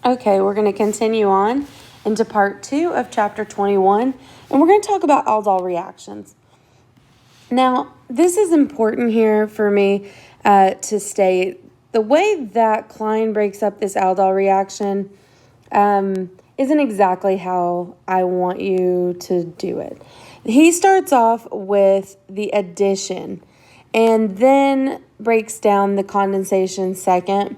Okay, we're going to continue on into part 2 of chapter 21, and we're going to talk about aldol reactions. Now, this is important here for me to state. The way that Klein breaks up this aldol reaction isn't exactly how I want you to do it. He starts off with the addition and then breaks down the condensation second.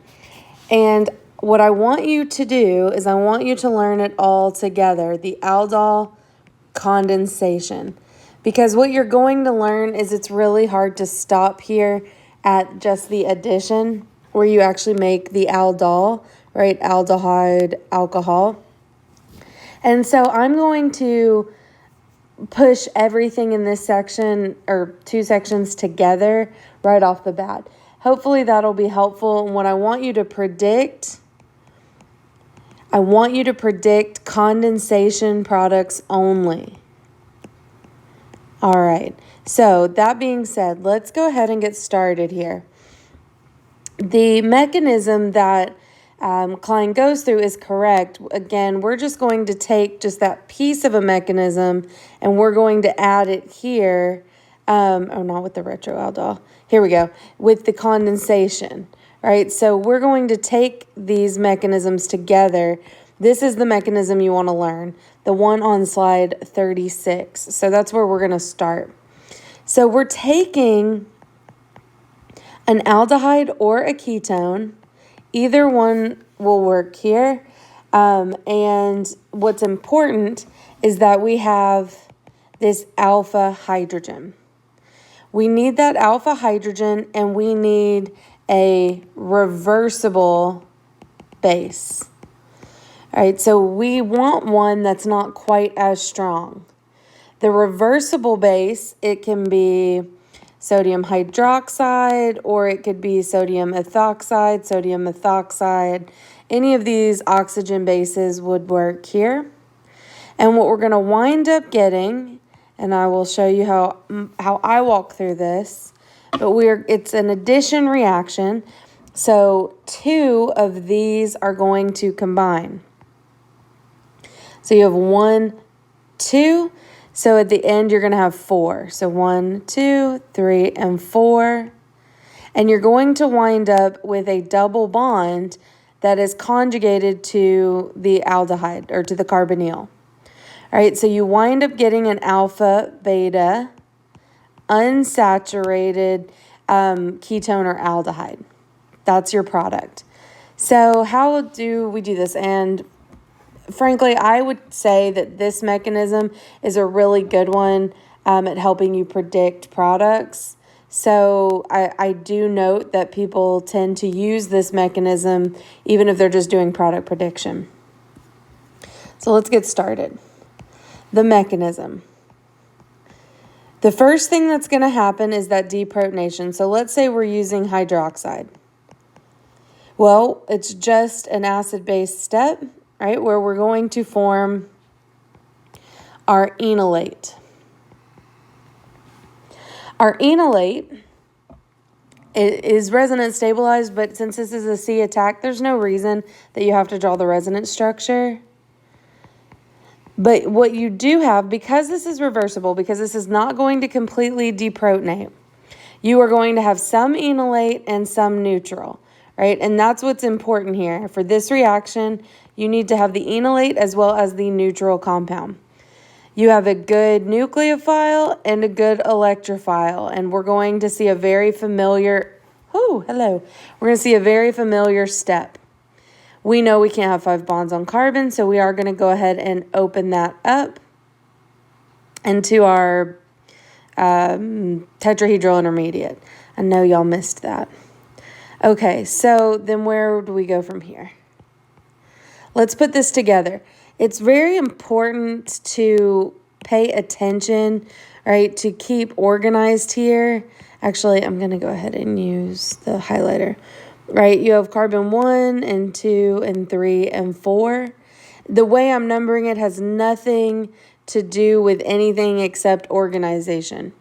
And what I want you to do is I want you to learn it all together, the aldol condensation. Because what you're going to learn is it's really hard to stop here at just the addition where you actually make the aldol, right? Aldehyde alcohol. And so I'm going to push everything in this section or 2 sections together right off the bat. Hopefully that'll be helpful. And what I want you to predict condensation products only. All right. So that being said, let's go ahead and get started here. The mechanism that Klein goes through is correct. Again, we're just going to take just that piece of a mechanism and we're going to add it here. Not with the retroaldol. Here we go. With the condensation, right? So we're going to take these mechanisms together. This is the mechanism you want to learn, the one on slide 36. So that's where we're going to start. So we're taking an aldehyde or a ketone. Either one will work here. And what's important is that we have this alpha hydrogen. We need that alpha hydrogen and we need a reversible base. All right, so we want one that's not quite as strong. The reversible base, it can be sodium hydroxide or it could be sodium ethoxide, sodium methoxide. Any of these oxygen bases would work here. And what we're going to wind up getting, and I will show you how I walk through this, but it's an addition reaction. So 2 of these are going to combine. So you have 1, 2. So at the end, you're going to have 4. So 1, 2, 3, and 4. And you're going to wind up with a double bond that is conjugated to the aldehyde or to the carbonyl. All right, so you wind up getting an alpha beta unsaturated ketone or aldehyde. That's your product. So how do we do this? And frankly, I would say that this mechanism is a really good one at helping you predict products. So I do note that people tend to use this mechanism even if they're just doing product prediction. So let's get started. The mechanism. The first thing that's going to happen is that deprotonation. So let's say we're using hydroxide. Well, it's just an acid-base step, right, where we're going to form our enolate. Our enolate is resonance stabilized, but since this is a C attack, there's no reason that you have to draw the resonance structure. But what you do have, because this is reversible, because this is not going to completely deprotonate, you are going to have some enolate and some neutral, right? And that's what's important here. For this reaction, you need to have the enolate as well as the neutral compound. You have a good nucleophile and a good electrophile, and we're going to see a very familiar, We're going to see a very familiar step. We know we can't have 5 bonds on carbon, so we are going to go ahead and open that up into our tetrahedral intermediate. I know y'all missed that. Okay, so then where do we go from here? Let's put this together. It's very important to pay attention, right, to keep organized here. Actually, I'm going to go ahead and use the highlighter. Right, you have carbon 1 and 2 and 3 and 4. The way I'm numbering it has nothing to do with anything except organization.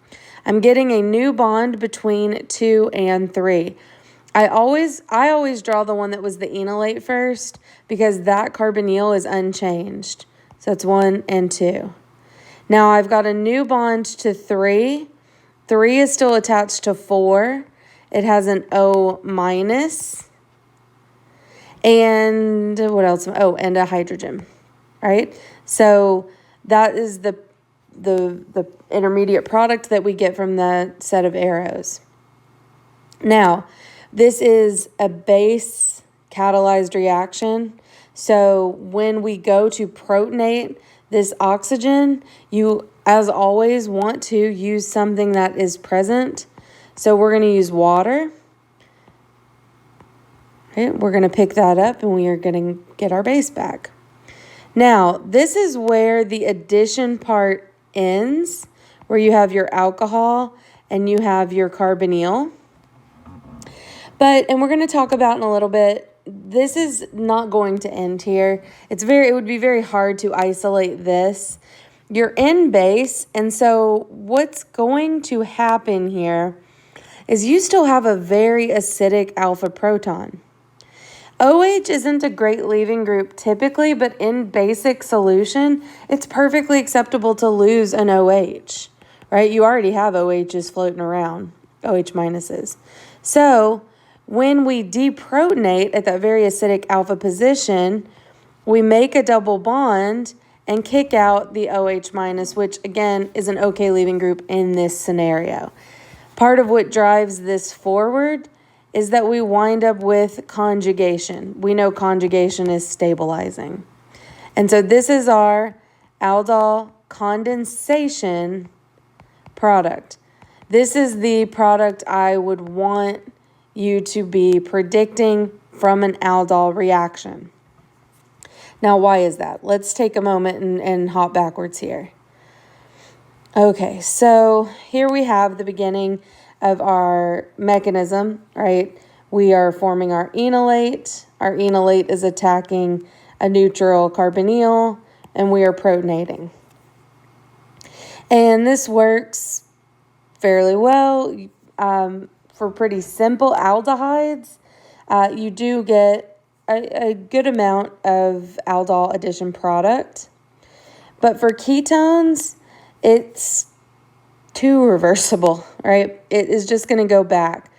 I'm getting a new bond between 2 and 3. I always draw the one that was the enolate first because that carbonyl is unchanged. So it's 1 and 2. Now I've got a new bond to 3. 3 is still attached to 4. It has an O minus. And what else? Oh, and a hydrogen, right? So that is the intermediate product that we get from the set of arrows. Now, this is a base catalyzed reaction. So when we go to protonate this oxygen, you, as always, want to use something that is present. So we're going to use water. Okay, we're going to pick that up and we are going to get our base back. Now, this is where the addition part ends, where you have your alcohol and you have your carbonyl. And we're going to talk about in a little bit, this is not going to end here. It would be very hard to isolate this. You're in base, and so what's going to happen here is you still have a very acidic alpha proton. OH isn't a great leaving group typically, but in basic solution, it's perfectly acceptable to lose an OH, right? You already have OHs floating around, OH minuses. So when we deprotonate at that very acidic alpha position, we make a double bond and kick out the OH minus, which again is an okay leaving group in this scenario. Part of what drives this forward is that we wind up with conjugation. We know conjugation is stabilizing. And so this is our aldol condensation product. This is the product I would want you to be predicting from an aldol reaction. Now, why is that? Let's take a moment and hop backwards here. Okay, so here we have the beginning of our mechanism, right? We are forming our enolate. Our enolate is attacking a neutral carbonyl, and we are protonating. And this works fairly well. For pretty simple aldehydes, you do get a good amount of aldol addition product. But for ketones, it's too reversible, right? It is just going to go back.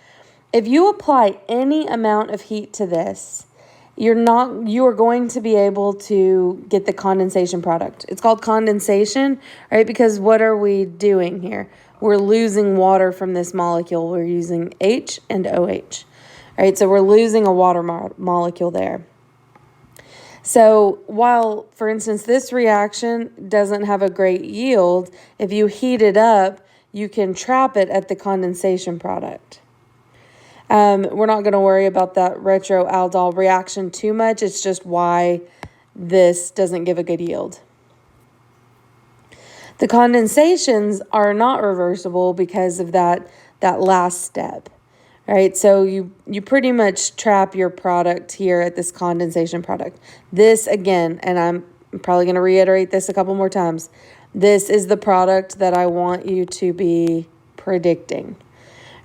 If you apply any amount of heat to this, you are going to be able to get the condensation product. It's called condensation, right? Because what are we doing here? We're losing water from this molecule. We're using H and OH, right? So we're losing a water molecule there. So while, for instance, this reaction doesn't have a great yield, if you heat it up, you can trap it at the condensation product. We're not going to worry about that retroaldol reaction too much. It's just why this doesn't give a good yield. The condensations are not reversible because of that last step, right? So you pretty much trap your product here at this condensation product. This, again, and I'm probably going to reiterate this a couple more times, this is the product that I want you to be predicting.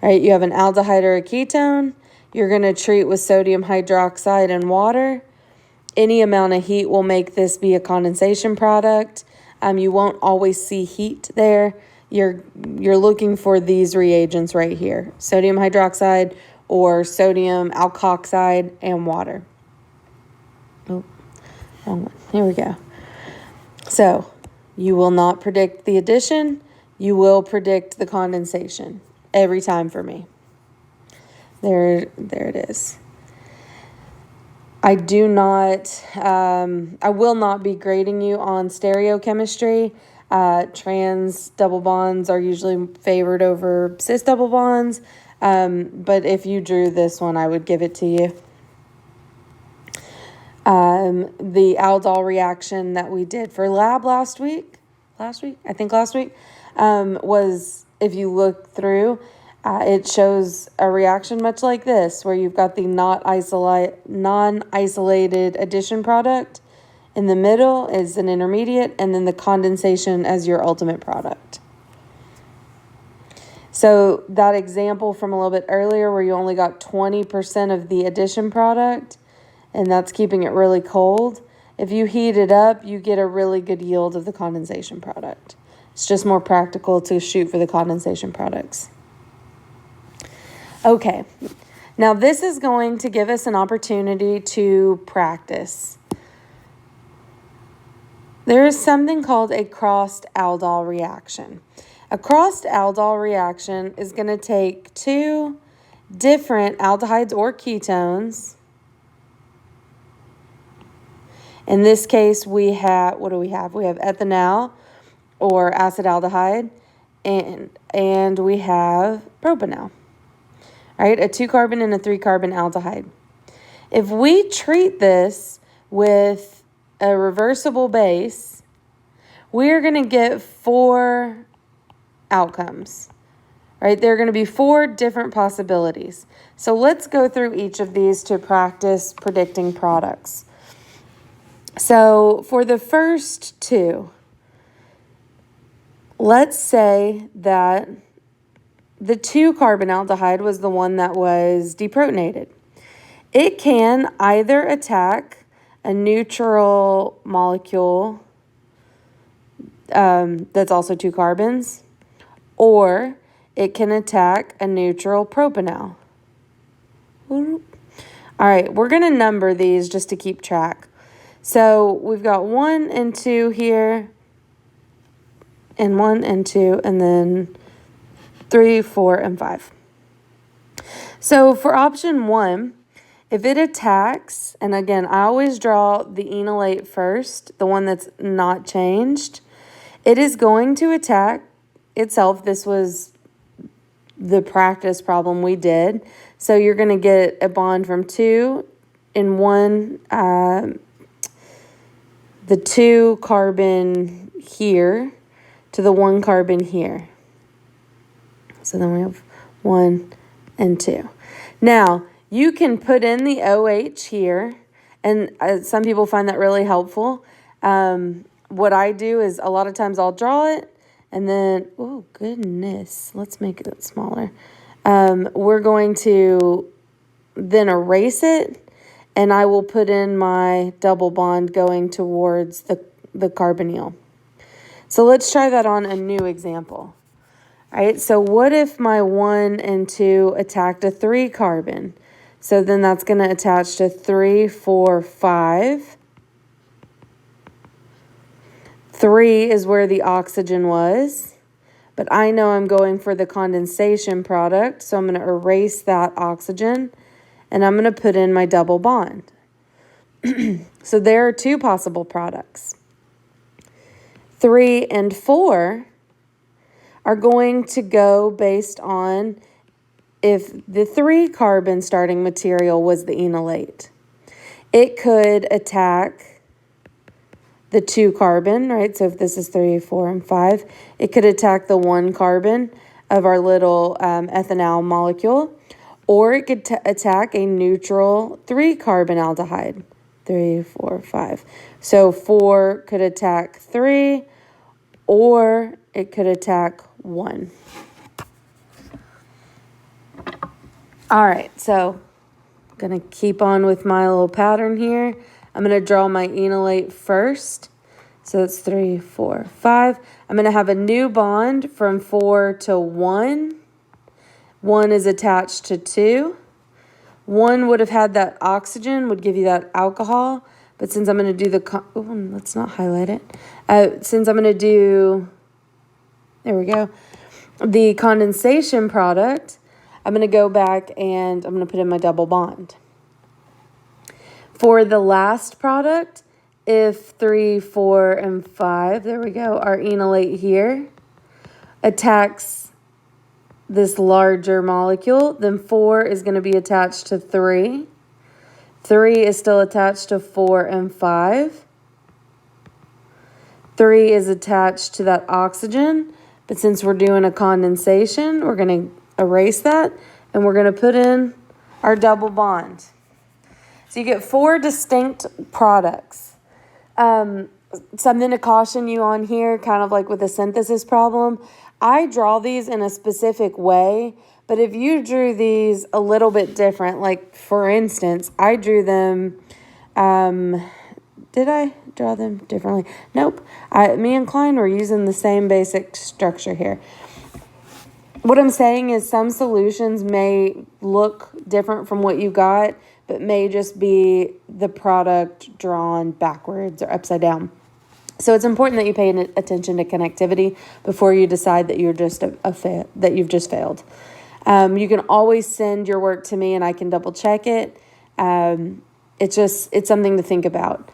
All right, you have an aldehyde or a ketone. You're going to treat with sodium hydroxide and water. Any amount of heat will make this be a condensation product. You won't always see heat there. You're looking for these reagents right here, sodium hydroxide or sodium alkoxide and water. Oh, wrong one. Here we go. So you will not predict the addition. You will predict the condensation every time for me. There it is. I will not be grading you on stereochemistry. Trans double bonds are usually favored over cis double bonds. But if you drew this one, I would give it to you. The aldol reaction that we did for lab last week, was, if you look through, it shows a reaction much like this, where you've got the non-isolated addition product. In the middle is an intermediate, and then the condensation as your ultimate product. So that example from a little bit earlier where you only got 20% of the addition product, and that's keeping it really cold. If you heat it up, you get a really good yield of the condensation product. It's just more practical to shoot for the condensation products. Okay, now this is going to give us an opportunity to practice. There is something called a crossed aldol reaction. A crossed aldol reaction is going to take two different aldehydes or ketones. In this case, we have, what do we have? We have ethanol or acetaldehyde, and we have propanol. All right, a 2-carbon and a 3-carbon aldehyde. If we treat this with a reversible base, we're going to get 4 outcomes. Right? There are going to be 4 different possibilities. So let's go through each of these to practice predicting products. So for the first 2, let's say that the 2-carbon aldehyde was the one that was deprotonated. It can either attack a neutral molecule that's also 2 carbons, or it can attack a neutral propanol. All right, we're going to number these just to keep track. So we've got 1 and 2 here, and 1 and 2, and then 3, 4, and 5. So for option 1, if it attacks, and again, I always draw the enolate first, the one that's not changed, it is going to attack itself. This was the practice problem we did. So you're going to get a bond from 2 and 1, the 2 carbon here to the 1 carbon here. So then we have 1 and 2. Now, you can put in the OH here, and some people find that really helpful. What I do is a lot of times I'll draw it, and then, oh goodness, let's make it smaller. We're going to then erase it, and I will put in my double bond going towards the carbonyl. So let's try that on a new example. All right, so what if my 1 and 2 attacked a 3 carbon? So then that's going to attach to 3, 4, 5. 3 is where the oxygen was, but I know I'm going for the condensation product, so I'm going to erase that oxygen, and I'm going to put in my double bond. So there are 2 possible products. 3 and 4 are going to go based on if the 3 carbon starting material was the enolate. It could attack the 2 carbon, right? So if this is 3, 4, and 5, it could attack the 1 carbon of our little ethanol molecule, or it could attack a neutral 3 carbon aldehyde. 3, 4, 5. So 4 could attack 3, or it could attack 1. All right, so I'm going to keep on with my little pattern here. I'm going to draw my enolate first. So that's 3, 4, 5. I'm going to have a new bond from 4 to 1. 1 is attached to 2. 1 would have had that oxygen, would give you that alcohol. But since I'm going to do let's not highlight it. Since I'm going to do, there we go, the condensation product, I'm going to go back and I'm going to put in my double bond. For the last product, if 3, 4, and 5, there we go, our enolate here attacks this larger molecule, then 4 is going to be attached to 3. 3 is still attached to 4 and 5. 3 is attached to that oxygen, but since we're doing a condensation, we're going to erase that, and we're going to put in our double bond. So you get 4 distinct products. Something to caution you on here, kind of like with the synthesis problem, I draw these in a specific way, but if you drew these a little bit different, like for instance, I drew them, did I draw them differently? Nope. Me and Klein were using the same basic structure here. What I'm saying is some solutions may look different from what you got, but may just be the product drawn backwards or upside down. So it's important that you pay attention to connectivity before you decide that you're just that you've just failed. You can always send your work to me and I can double check it. It's something to think about.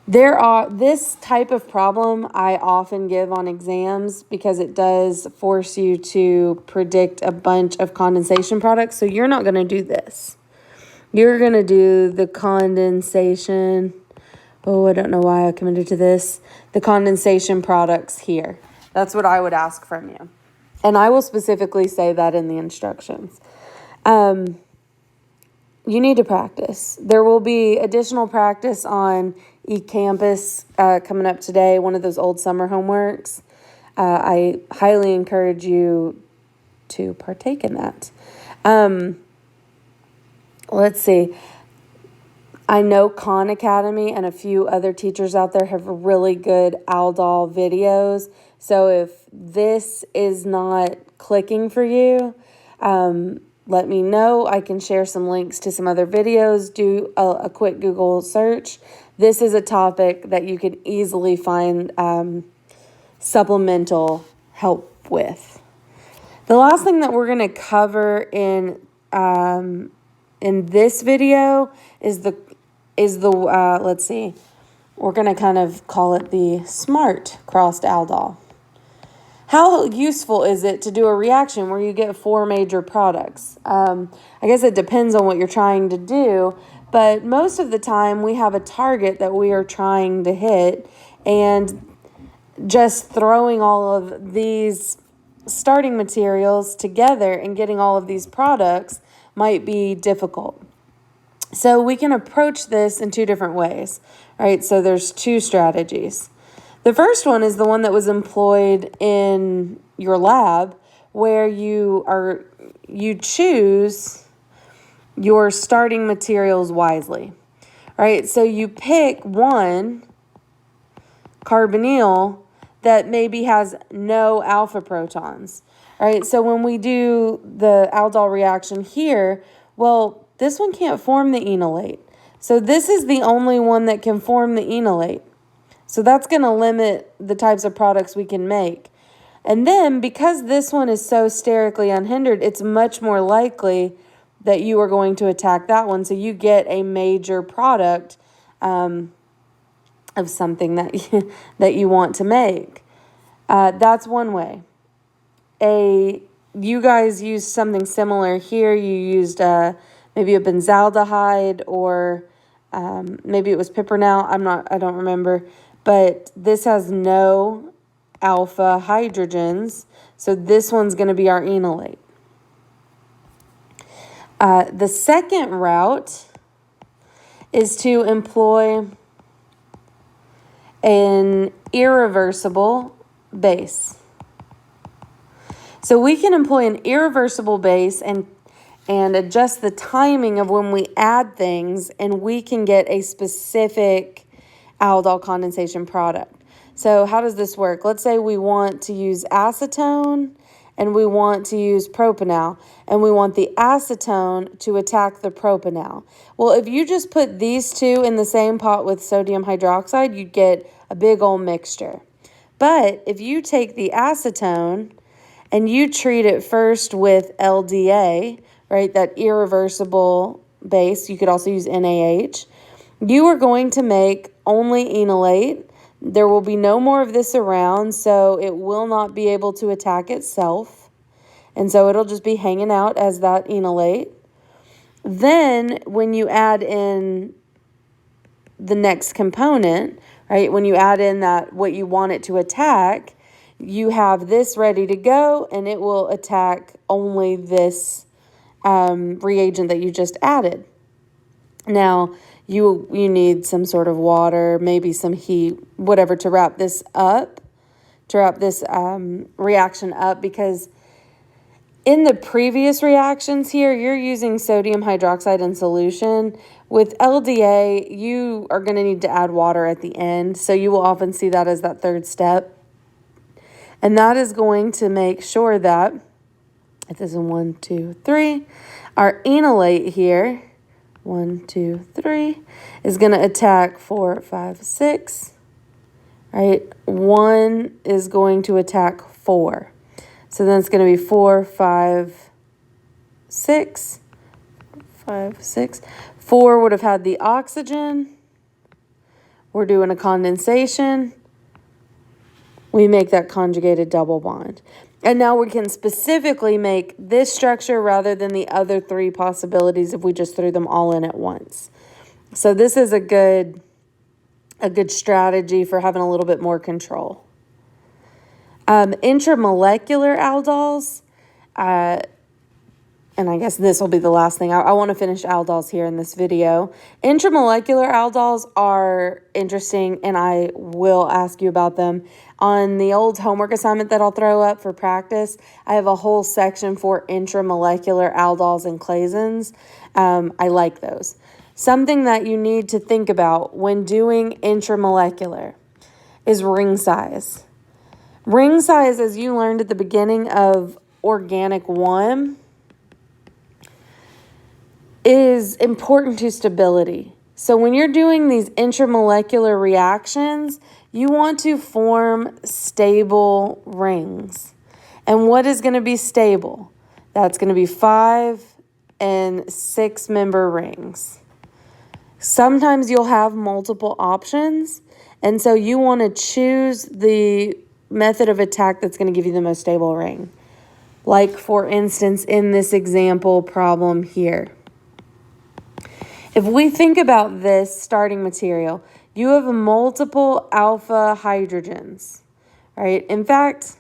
This type of problem I often give on exams because it does force you to predict a bunch of condensation products. So you're not going to do this. You're going to do the condensation. Oh, I don't know why I committed to this. The condensation products here. That's what I would ask from you. And I will specifically say that in the instructions. You need to practice. There will be additional practice on eCampus coming up today, one of those old summer homeworks. I highly encourage you to partake in that. Let's see. I know Khan Academy and a few other teachers out there have really good Aldol videos. So if this is not clicking for you, let me know. I can share some links to some other videos. Do a quick Google search. This is a topic that you can easily find supplemental help with. The last thing that we're going to cover in this video is the let's see, we're going to kind of call it the SMART crossed aldol. How useful is it to do a reaction where you get 4 major products? I guess it depends on what you're trying to do, but most of the time we have a target that we are trying to hit, and just throwing all of these starting materials together and getting all of these products might be difficult. So we can approach this in 2 different ways, right? So there's 2 strategies. The first one is the one that was employed in your lab, where you choose your starting materials wisely, right? So you pick one carbonyl that maybe has no alpha protons, right? So when we do the aldol reaction here, well, this one can't form the enolate. So this is the only one that can form the enolate. So that's going to limit the types of products we can make. And then because this one is so sterically unhindered, it's much more likely that you are going to attack that one. So you get a major product of something that you want to make. That's one way. You guys used something similar here. You used maybe a benzaldehyde or maybe it was piperonal. I don't remember. But this has no alpha hydrogens, so this one's going to be our enolate. The second route is to employ an irreversible base. So we can employ an irreversible base and adjust the timing of when we add things, and we can get a specific aldol condensation product. So how does this work? Let's say we want to use acetone and we want to use propanol, and we want the acetone to attack the propanol. Well, if you just put these 2 in the same pot with sodium hydroxide, you'd get a big old mixture. But if you take the acetone and you treat it first with LDA, right, that irreversible base, you could also use NaH, you are going to make only enolate. There will be no more of this around, so it will not be able to attack itself. And so it'll just be hanging out as that enolate. Then when you add in the next component, right, when you add in that what you want it to attack, you have this ready to go, and it will attack only this reagent that you just added. Now, you need some sort of water, maybe some heat, whatever, to wrap this up to wrap this reaction up, because in the previous reactions here, you're using sodium hydroxide in solution. With LDA, you are going to need to add water at the end, so you will often see that as that third step. And that is going to make sure that, if this is 1, 2, 3, our enolate here, 1, 2, 3, is going to attack 4, 5, 6, right? 1 is going to attack 4. So then it's going to be 4, 5, 6, 5, 6. 4 would have had the oxygen. We're doing a condensation. We make that conjugated double bond. And now we can specifically make this structure rather than the other 3 possibilities if we just threw them all in at once. So this is a good strategy for having a little bit more control. Intramolecular aldols, and I guess this will be the last thing. I want to finish aldols here in this video. Intramolecular aldols are interesting, and I will ask you about them. On the old homework assignment that I'll throw up for practice, I have a whole section for intramolecular aldols and clasons. I like those. Something that you need to think about when doing intramolecular is ring size. Ring size, as you learned at the beginning of Organic 1, is important to stability. So when you're doing these intramolecular reactions, you want to form stable rings. And what is going to be stable? That's going to be 5 and 6 member rings. Sometimes you'll have multiple options, and so you want to choose the method of attack that's going to give you the most stable ring. Like, for instance, in this example problem here. If we think about this starting material, you have multiple alpha hydrogens, right? In fact,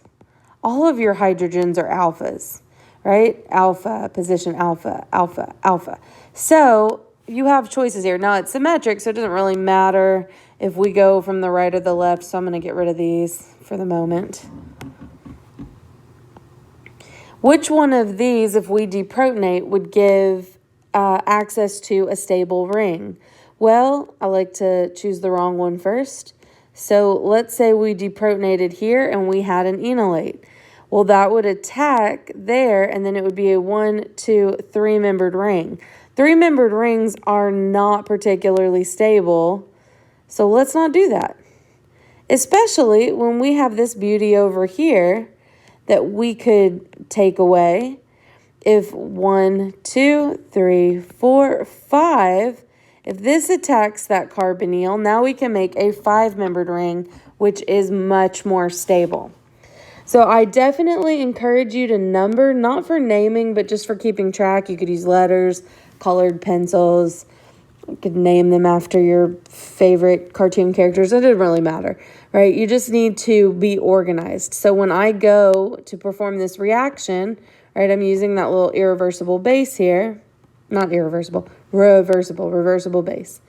all of your hydrogens are alphas, right? Alpha, position alpha, alpha, alpha. So you have choices here. Now it's symmetric, so it doesn't really matter if we go from the right or the left. So I'm going to get rid of these for the moment. Which one of these, if we deprotonate, would give access to a stable ring? Well, I like to choose the wrong one first. So let's say we deprotonated here and we had an enolate. Well, that would attack there, and then it would be a 1, 2, 3-membered ring. 3-membered rings are not particularly stable, so let's not do that. Especially when we have this beauty over here that we could take away. If 1, 2, 3, 4, 5, if this attacks that carbonyl, now we can make a 5-membered ring, which is much more stable. So I definitely encourage you to number, not for naming, but just for keeping track. You could use letters, colored pencils. You could name them after your favorite cartoon characters. It doesn't really matter, right? You just need to be organized. So when I go to perform this reaction, right, I'm using that little irreversible base here. Not irreversible, reversible base.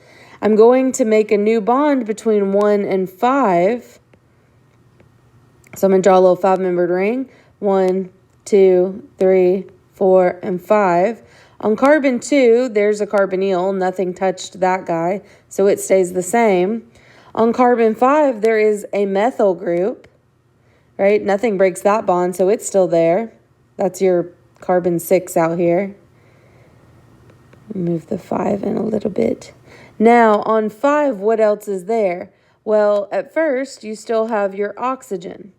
I'm going to make a new bond between 1 and 5. So I'm going to draw a little 5-membered ring. 1, 2, 3, 4, and 5. On carbon 2, there's a carbonyl. Nothing touched that guy, so it stays the same. On carbon 5, there is a methyl group, right? Nothing breaks that bond, so it's still there. That's your carbon 6 out here. Move the 5 in a little bit. Now, on 5, what else is there? Well, at first, you still have your oxygen,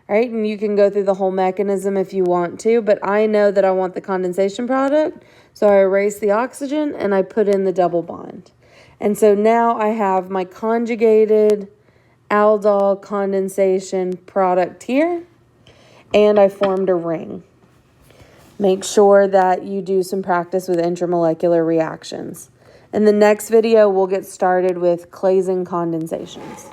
right? And you can go through the whole mechanism if you want to, but I know that I want the condensation product, so I erase the oxygen and I put in the double bond. And so now I have my conjugated aldol condensation product here, and I formed a ring. Make sure that you do some practice with intramolecular reactions. In the next video, we'll get started with clason condensations.